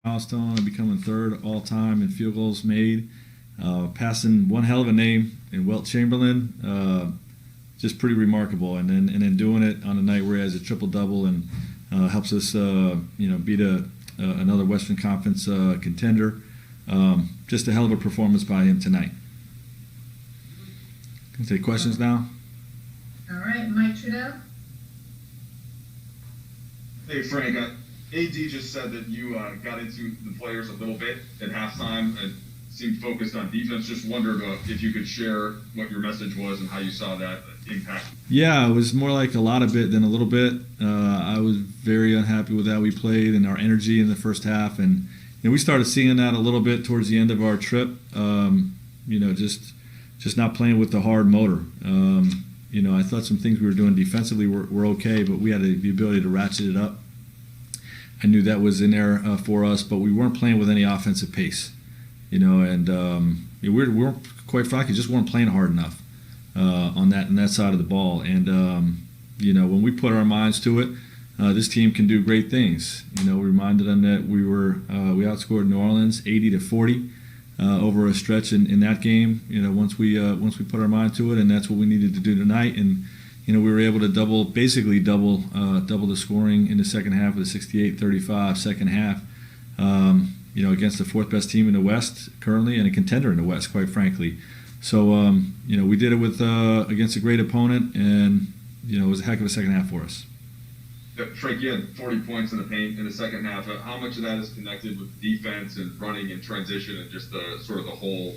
milestone of becoming third all time in field goals made, passing one hell of a name in Wilt Chamberlain. Just pretty remarkable, and then doing it on a night where he has a triple double and helps us beat another Western Conference contender. Just a hell of a performance by him tonight. Can take questions now. All right, Mike Trudeau. Hey Frank, AD just said that you got into the players a little bit at halftime and seemed focused on defense. Just wondered if you could share what your message was and how you saw that impact. Yeah, it was more like a lot of it than a little bit. I was very unhappy with how we played and our energy in the first half, and we started seeing that a little bit towards the end of our trip. Just not playing with the hard motor. I thought some things we were doing defensively were okay, but we had the ability to ratchet it up. I knew that was in there for us, but we weren't playing with any offensive pace. We weren't, quite frankly, just weren't playing hard enough on that side of the ball. And when we put our minds to it, this team can do great things. We reminded them that we outscored New Orleans 80-40 over a stretch in that game. Once we put our mind to it, and that's what we needed to do tonight. And we were able to basically double the scoring in the second half with a 68-35 second half. Against the fourth best team in the West currently and a contender in the West, quite frankly. So we did it against a great opponent, and it was a heck of a second half for us. Frank, you had 40 points in the paint in the second half. How much of that is connected with defense and running and transition and just the whole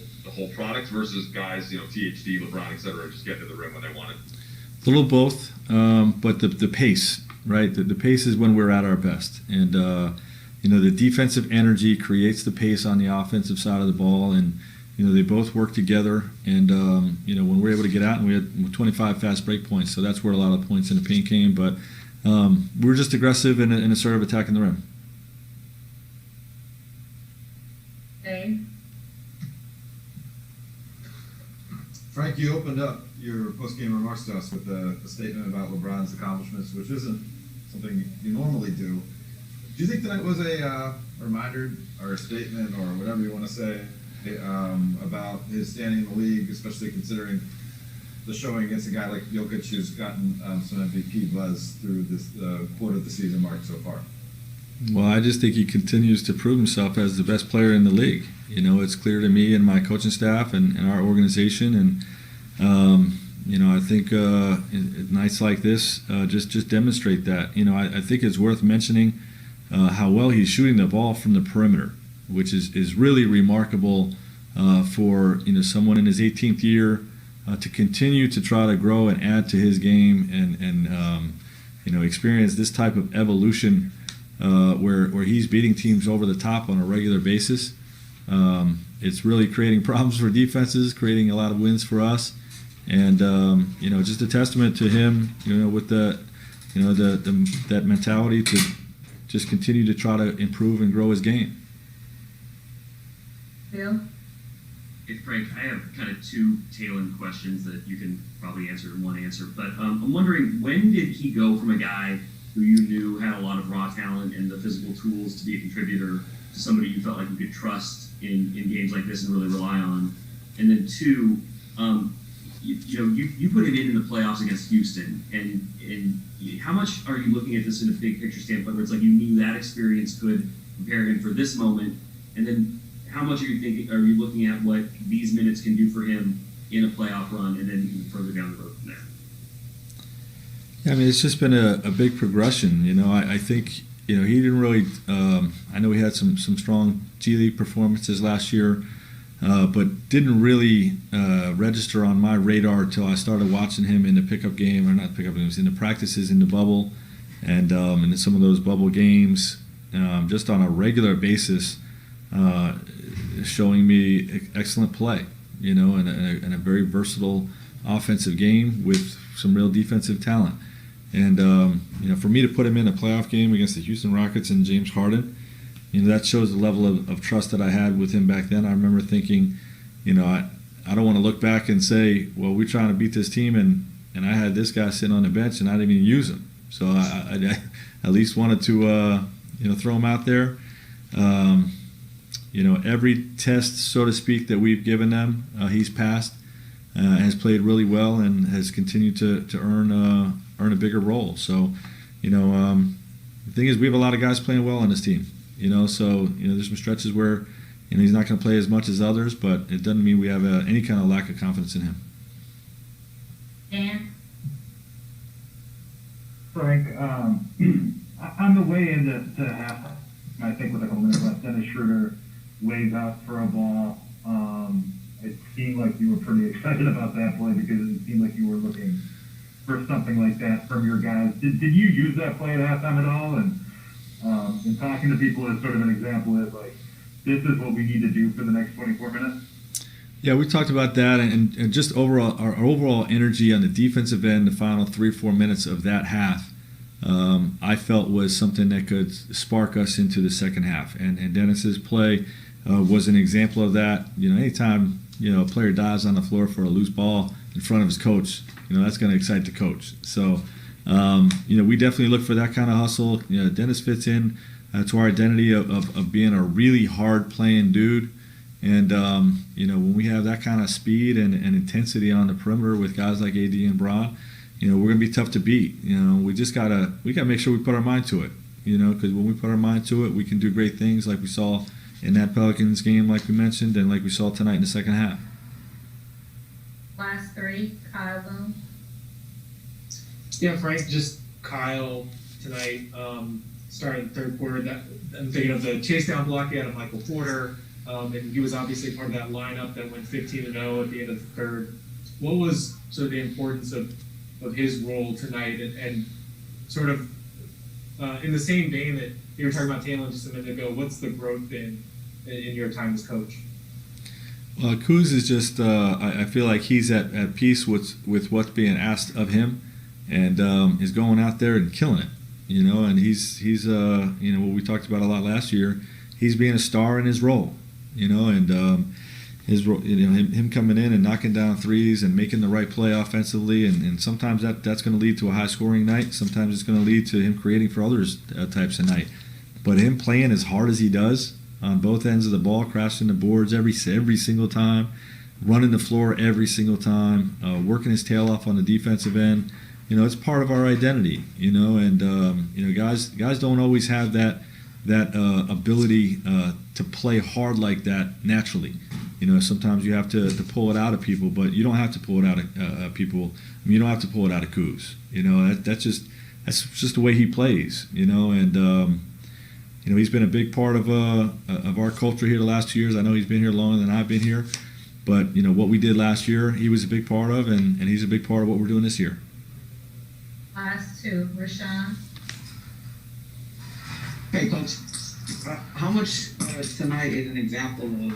product versus guys, THD, LeBron, et cetera, just getting to the rim when they want it? A little both, but the pace, right? The pace is when we're at our best, and the defensive energy creates the pace on the offensive side of the ball, and they both work together. And when we're able to get out, and we had 25 fast break points, so that's where a lot of the points in the paint came. But we were just aggressive and assertive attacking the rim. Okay. Frank, you opened up your post-game remarks to us with a statement about LeBron's accomplishments, which isn't something you normally do. Do you think tonight was a reminder or a statement or whatever you want to say about his standing in the league, especially considering the showing against a guy like Jokic who's gotten some MVP buzz through this quarter of the season mark so far? Well, I just think he continues to prove himself as the best player in the league. It's clear to me and my coaching staff and our organization, and I think nights like this just demonstrate that. I think it's worth mentioning how well he's shooting the ball from the perimeter, which is really remarkable for someone in his 18th year to continue to try to grow and add to his game and experience this type of evolution where he's beating teams over the top on a regular basis. It's really creating problems for defenses, creating a lot of wins for us, and just a testament to him, with that mentality to just continue to try to improve and grow his game. Bill? Hey Frank, I have kind of two tail-end questions that you can probably answer in one answer, but I'm wondering, when did he go from a guy who you knew had a lot of raw talent and the physical tools to be a contributor to somebody you felt like you could trust in games like this and really rely on? And then two, you put it in the playoffs against Houston, and how much are you looking at this in a big picture standpoint where it's like you knew that experience could prepare him for this moment, and then how much are you looking at what these minutes can do for him in a playoff run and then even further down the road from there? Yeah, it's just been a big progression. I think he didn't really. I know he had some strong G League performances last year, but didn't really register on my radar until I started watching him in the pickup game, or not pickup games, in the practices in the bubble, and in some of those bubble games, just on a regular basis, showing me excellent play, and a very versatile offensive game with some real defensive talent. And for me to put him in a playoff game against the Houston Rockets and James Harden, that shows the level of trust that I had with him back then. I remember thinking, I don't want to look back and say, well, we're trying to beat this team, and I had this guy sitting on the bench and I didn't even use him. So I at least wanted to throw him out there. Every test, so to speak, that we've given them, he's passed, has played really well, and has continued to earn a bigger role. So, the thing is, we have a lot of guys playing well on this team. So there's some stretches where he's not going to play as much as others, but it doesn't mean we have any kind of lack of confidence in him. Dan? Frank, on the way into half, I think with a couple minutes left, Dennis Schroeder lays out for a ball. It seemed like you were pretty excited about that play because it seemed like you were looking for something like that from your guys. Did you use that play at halftime at all? And in talking to people as sort of an example is like, this is what we need to do for the next 24 minutes? Yeah, we talked about that, and just overall, our overall energy on the defensive end, the final 3-4 minutes of that half, I felt was something that could spark us into the second half. And Dennis's play was an example of that. Anytime a player dives on the floor for a loose ball in front of his coach, that's going to excite the coach. So, we definitely look for that kind of hustle. Dennis fits in to our identity of being a really hard playing dude. And, when we have that kind of speed and intensity on the perimeter with guys like AD and Bron, we're going to be tough to beat. We just got to make sure we put our mind to it, because when we put our mind to it, we can do great things like we saw in that Pelicans game, like we mentioned, and like we saw tonight in the second half. Last three, Kyle Boone. Yeah, Frank, just Kyle tonight, starting the third quarter. That I'm thinking of the chase down block he had on Michael Porter, and he was obviously part of that lineup that went 15-0 at the end of the third. What was sort of the importance of his role tonight, and sort of in the same vein that you were talking about Taylor just a minute ago, what's the growth been in your time as coach? Well, Kuz is just, I feel like he's at peace with what's being asked of him, and is going out there and killing it, and he's what we talked about a lot last year, he's being a star in his role, and his role, him coming in and knocking down threes and making the right play offensively, and sometimes that's going to lead to a high scoring night, sometimes it's going to lead to him creating for others types of night, but him playing as hard as he does on both ends of the ball, crashing the boards every single time, running the floor every single time, working his tail off on the defensive end. It's part of our identity. And guys don't always have that ability to play hard like that naturally. Sometimes you have to pull it out of people, but you don't have to pull it out of people. You don't have to pull it out of Kuz. That's just the way he plays. And he's been a big part of our culture here the last 2 years. I know he's been here longer than I've been here, but what we did last year, he was a big part of, and he's a big part of what we're doing this year. Last two, Rashawn. Hey, Coach. How much tonight is an example of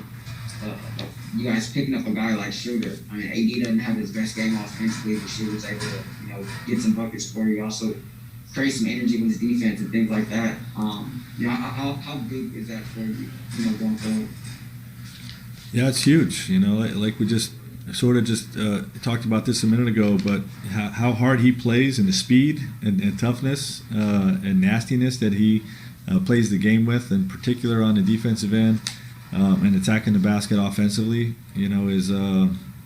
you guys picking up a guy like Schroeder? I mean, AD doesn't have his best game offensively, but Schroeder's able to, get some buckets for you. Also, create some energy with his defense and things like that. How big is that for you, going forward? Yeah, it's huge. Like we just sort of talked about this a minute ago, but how hard he plays and the speed and toughness and nastiness that he plays the game with, in particular on the defensive end and attacking the basket offensively, is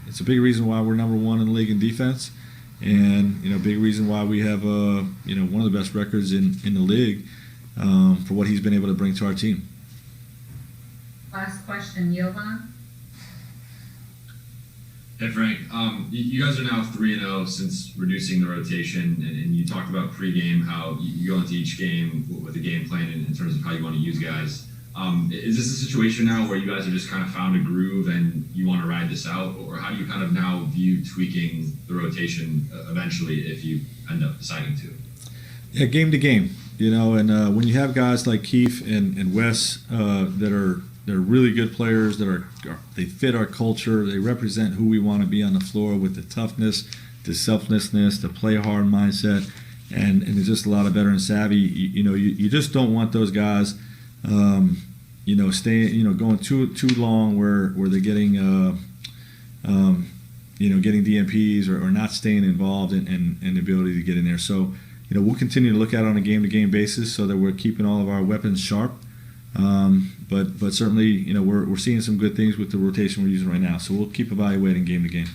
it's a big reason why we're number one in the league in defense, and big reason why we have one of the best records in the league for what he's been able to bring to our team. Last question, Jovan. Hey Frank, you guys are now 3-0 since reducing the rotation, and you talked about pregame how you go into each game with a game plan in terms of how you want to use guys. Is this a situation now where you guys have just kind of found a groove and you want to ride this out, or how do you kind of now view tweaking the rotation eventually if you end up deciding to? Yeah, game to game, and when you have guys like Keith and Wes they're really good players they fit our culture, they represent who we want to be on the floor with the toughness, the selflessness, the play hard mindset, and there's just a lot of veteran savvy. You just don't want those guys staying going too long where they're getting getting DMPs or not staying involved and the ability to get in there. So we'll continue to look at it on a game-to-game basis so that we're keeping all of our weapons sharp. But certainly, we're seeing some good things with the rotation we're using right now. So we'll keep evaluating game to game.